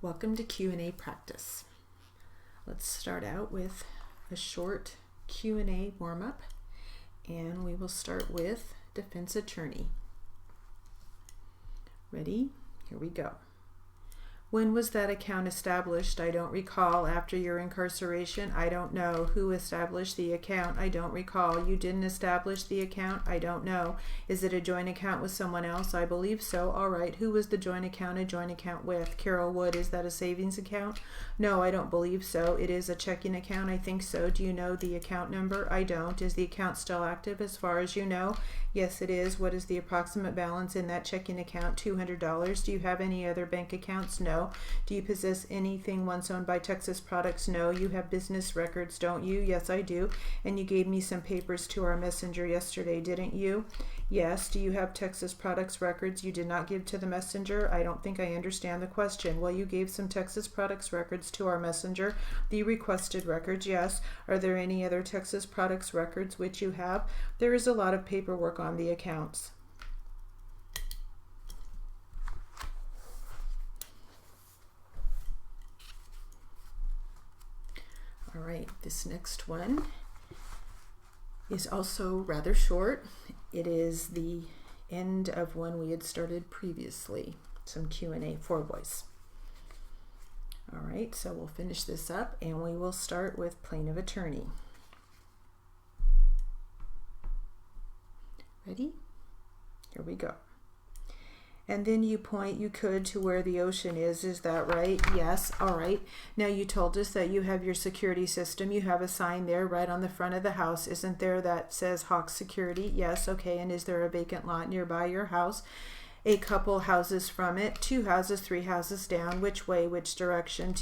Welcome to Q&A practice. Let's start out with a short Q&A warm-up, and we will start with defense attorney. Ready? Here we go. When was that account established? I don't recall. After your incarceration? I don't know. Who established the account? I don't recall. You didn't establish the account? I don't know. Is it a joint account with someone else? I believe so. All right. Who was the joint account with? Carol Wood. Is that a savings account? No, I don't believe so. It is a checking account? I think so. Do you know the account number? I don't. Is the account still active as far as you know? Yes, it is. What is the approximate balance in that checking account? $200. Do you have any other bank accounts? No. Do you possess anything once owned by Texas Products? No. You have business records, don't you? Yes, I do. And you gave me some papers to our messenger yesterday, didn't you? Yes. Do you have Texas Products records you did not give to the messenger? I don't think I understand the question. Well, you gave some Texas Products records to our messenger. The requested records, yes. Are there any other Texas Products records which you have? There is a lot of paperwork on the accounts. All right, this next one is also rather short. It is the end of one we had started previously, some Q&A for voice. All right, so we'll finish this up and we will start with plaintiff attorney. Ready? Here we go. And then you point, you could, to where the ocean is that right? Yes. All right. Now you told us that you have your security system. You have a sign there right on the front of the house, isn't there, that says Hawk Security? Yes. Okay. And is there a vacant lot nearby your house? A couple houses from it, 2 houses, 3 houses down. Which way, which direction?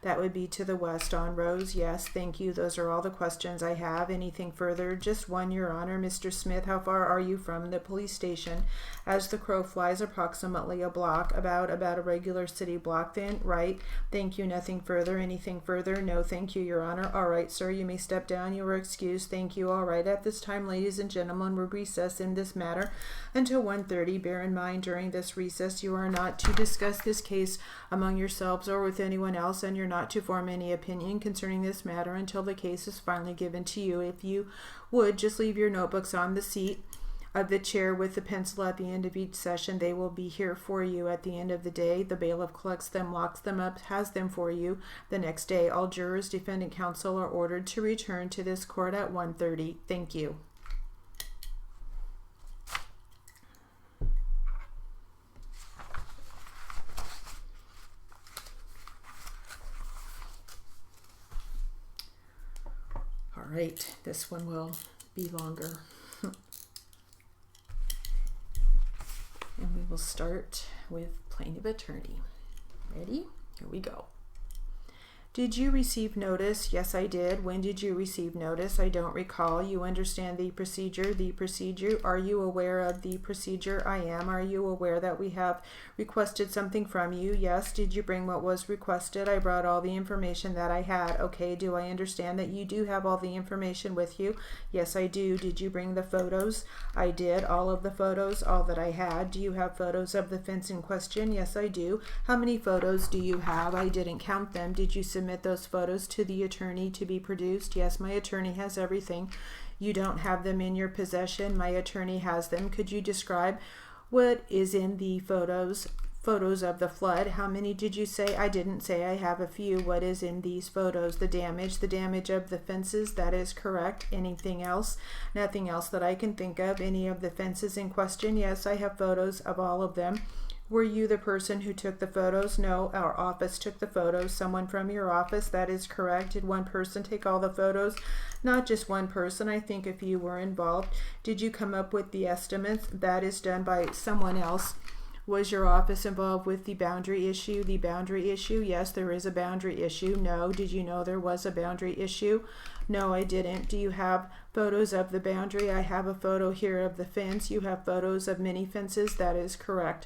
That would be to the west on Rose. Yes, thank you. Those are all the questions I have. Anything further? Just one, Your Honor. Mr. Smith, how far are you from the police station? As the crow flies, approximately a block. About a regular city block then? Right. Thank you. Nothing further. Anything further? No, thank you, Your Honor. All right, sir, you may step down. You are excused. Thank you. All right. At this time, ladies and gentlemen, we'll recess in this matter until 1:30. Bear in mind, during this recess, you are not to discuss this case among yourselves or with anyone else, and you're not to form any opinion concerning this matter until the case is finally given to you. If you would, just leave your notebooks on the seat of the chair with the pencil at the end of each session. They will be here for you at the end of the day. The bailiff collects them, locks them up, has them for you the next day. All jurors, defendant counsel are ordered to return to this court at 1:30. Thank you. All right, this one will be longer. And we will start with plaintiff attorney. Ready? Here we go. Did you receive notice? Yes, I did. When did you receive notice? I don't recall. You understand the procedure? The procedure. Are you aware of the procedure? I am. Are you aware that we have requested something from you? Yes. Did you bring what was requested? I brought all the information that I had. Okay. Do I understand that you do have all the information with you? Yes, I do. Did you bring the photos? I did. All of the photos, all that I had. Do you have photos of the fence in question? Yes, I do. How many photos do you have? I didn't count them. Did you submit those photos to the attorney to be produced? Yes, my attorney has everything. You don't have them in your possession. My attorney has them. Could you describe what is in the photos of the flood? How many did you say? I didn't say. I have a few. What is in these photos? The damage of the fences. That is correct. Anything else? Nothing else that I can think of. Any of the fences in question? Yes, I have photos of all of them. Were you the person who took the photos? No, our office took the photos. Someone from your office? That is correct. Did one person take all the photos? Not just one person. I think a few were involved. Did you come up with the estimates? That is done by someone else. Was your office involved with the boundary issue? The boundary issue? Yes, there is a boundary issue. No. Did you know there was a boundary issue? No, I didn't. Do you have photos of the boundary? I have a photo here of the fence. You have photos of many fences? That is correct.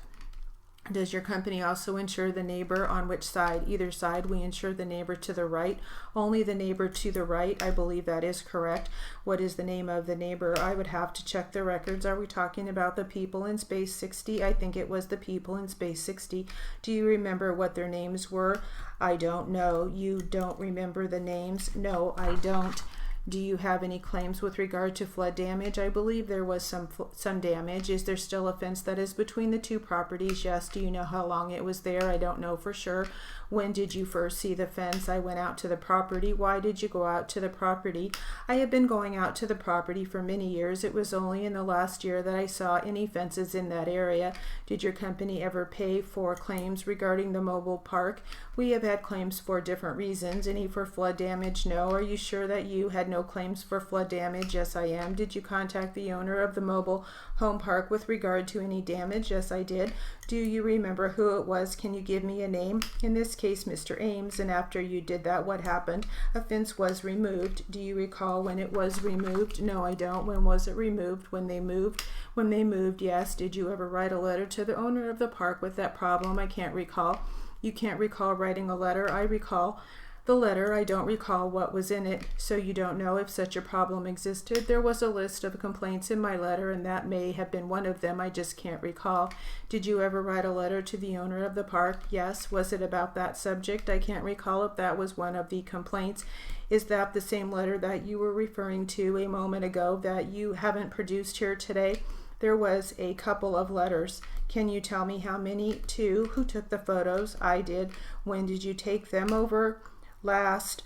Does your company also insure the neighbor on which side? Either side. We insure the neighbor to the right. Only the neighbor to the right. I believe that is correct. What is the name of the neighbor? I would have to check the records. Are we talking about the people in space 60? I think it was the people in space 60. Do you remember what their names were? I don't know. You don't remember the names? No, I don't. Do you have any claims with regard to flood damage? I believe there was some damage. Is there still a fence that is between the two properties? Yes. Do you know how long it was there? I don't know for sure. When did you first see the fence? I went out to the property. Why did you go out to the property? I have been going out to the property for many years. It was only in the last year that I saw any fences in that area. Did your company ever pay for claims regarding the mobile park? We have had claims for different reasons. Any for flood damage? No. Are you sure that you had no claims for flood damage? Yes, I am. Did you contact the owner of the mobile home park with regard to any damage? Yes, I did. Do you remember who it was? Can you give me a name? In this case, Mr. Ames. And after you did that, what happened? A fence was removed. Do you recall when it was removed? No, I don't. When was it removed? When they moved? When they moved, yes. Did you ever write a letter to the owner of the park with that problem? I can't recall. You can't recall writing a letter. I recall the letter. I don't recall what was in it, so you don't know if such a problem existed. There was a list of complaints in my letter, and that may have been one of them. I just can't recall. Did you ever write a letter to the owner of the park? Yes. Was it about that subject? I can't recall if that was one of the complaints. Is that the same letter that you were referring to a moment ago that you haven't produced here today? There was a couple of letters. Can you tell me how many? 2. Who took the photos? I did. When did you take them? Over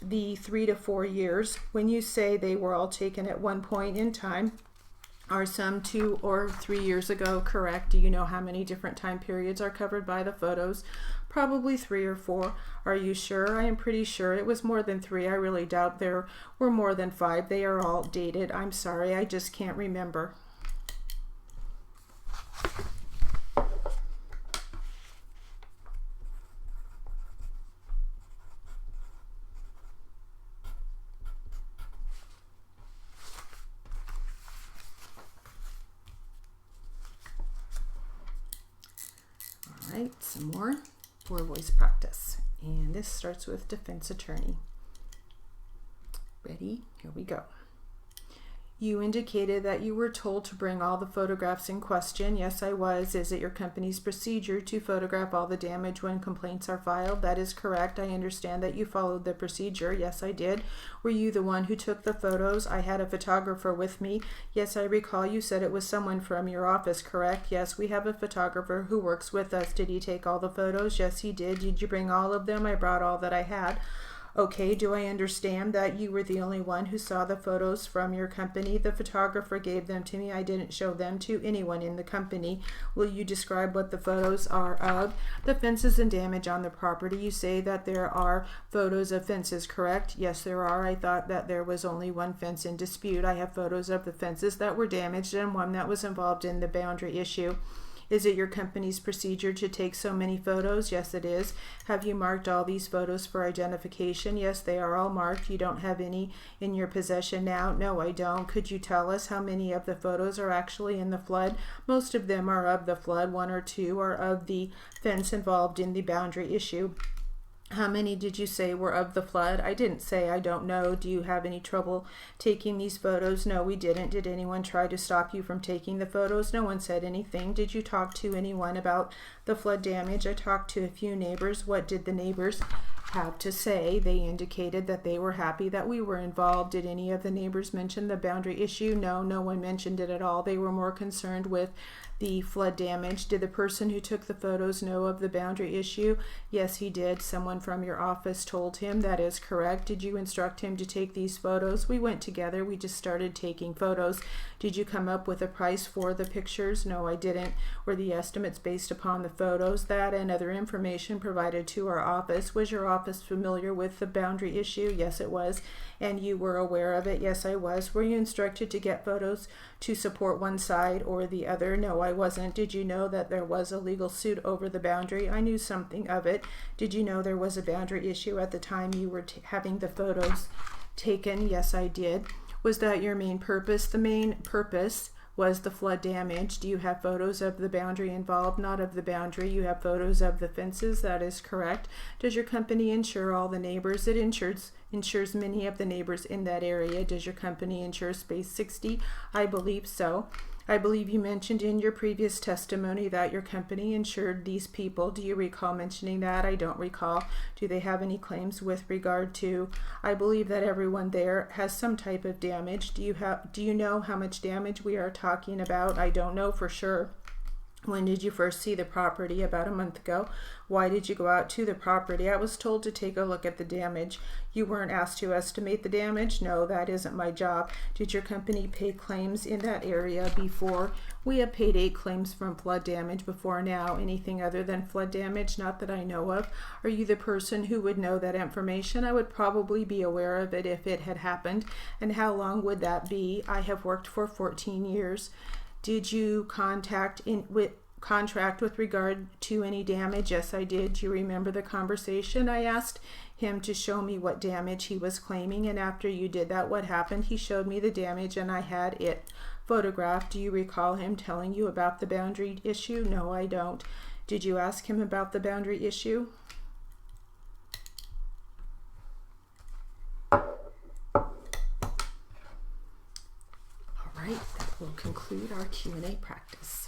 the 3 to 4 years. When you say they were all taken at one point in time, are some 2 or 3 years ago correct? Do you know how many different time periods are covered by the photos? Probably 3 or 4. Are you sure? I am pretty sure it was more than 3. I really doubt there were more than 5. They are all dated. I'm sorry, I just can't remember. Some more for voice practice, and this starts with defense attorney. Ready? Here we go. You indicated that you were told to bring all the photographs in question. Yes, I was. Is it your company's procedure to photograph all the damage when complaints are filed? That is correct. I understand that you followed the procedure. Yes, I did. Were you the one who took the photos? I had a photographer with me. Yes, I recall you said it was someone from your office, correct? Yes, we have a photographer who works with us. Did he take all the photos? Yes, he did. Did you bring all of them? I brought all that I had. Okay, do I understand that you were the only one who saw the photos from your company? The photographer gave them to me. I didn't show them to anyone in the company. Will you describe what the photos are of? The fences and damage on the property. You say that there are photos of fences, correct? Yes, there are. I thought that there was only one fence in dispute. I have photos of the fences that were damaged and one that was involved in the boundary issue. Is it your company's procedure to take so many photos? Yes, it is. Have you marked all these photos for identification? Yes, they are all marked. You don't have any in your possession now? No, I don't. Could you tell us how many of the photos are actually in the flood? Most of them are of the flood. 1 or 2 are of the fence involved in the boundary issue. How many did you say were of the flood? I didn't say. I don't know. Do you have any trouble taking these photos? No, we didn't. Did anyone try to stop you from taking the photos? No one said anything. Did you talk to anyone about the flood damage? I talked to a few neighbors. What did the neighbors have to say? They indicated that they were happy that we were involved. Did any of the neighbors mention the boundary issue? No, no one mentioned it at all. They were more concerned with the flood damage. Did the person who took the photos know of the boundary issue? Yes, he did. Someone from your office told him. That is correct. Did you instruct him to take these photos? We went together. We just started taking photos. Did you come up with a price for the pictures? No, I didn't. Were the estimates based upon the photos? That and other information provided to our office. Was your office familiar with the boundary issue? Yes, it was. And you were aware of it? Yes, I was. Were you instructed to get photos to support one side or the other? No, I wasn't. Did you know that there was a legal suit over the boundary? I knew something of it. Did you know there was a boundary issue at the time you were having the photos taken? Yes, I did. Was that your main purpose? The main purpose Was the flood damage? Do you have photos of the boundary involved? Not of the boundary. You have photos of the fences. That is correct. Does your company insure all the neighbors? It insures many of the neighbors in that area. Does your company insure space 60? I believe so. I believe you mentioned in your previous testimony that your company insured these people. Do you recall mentioning that? I don't recall. Do they have any claims with regard to? I believe that everyone there has some type of damage. Do you know how much damage we are talking about? I don't know for sure. When did you first see the property? About a month ago. Why did you go out to the property? I was told to take a look at the damage. You weren't asked to estimate the damage? No, that isn't my job. Did your company pay claims in that area before? We have paid 8 claims from flood damage before now. Anything other than flood damage? Not that I know of. Are you the person who would know that information? I would probably be aware of it if it had happened. And how long would that be? I have worked for 14 years. Did you contract with regard to any damage? Yes, I did. Do you remember the conversation? I asked him to show me what damage he was claiming, and after you did that, what happened? He showed me the damage and I had it photographed. Do you recall him telling you about the boundary issue? No, I don't. Did you ask him about the boundary issue? All right, that will conclude our Q&A practice.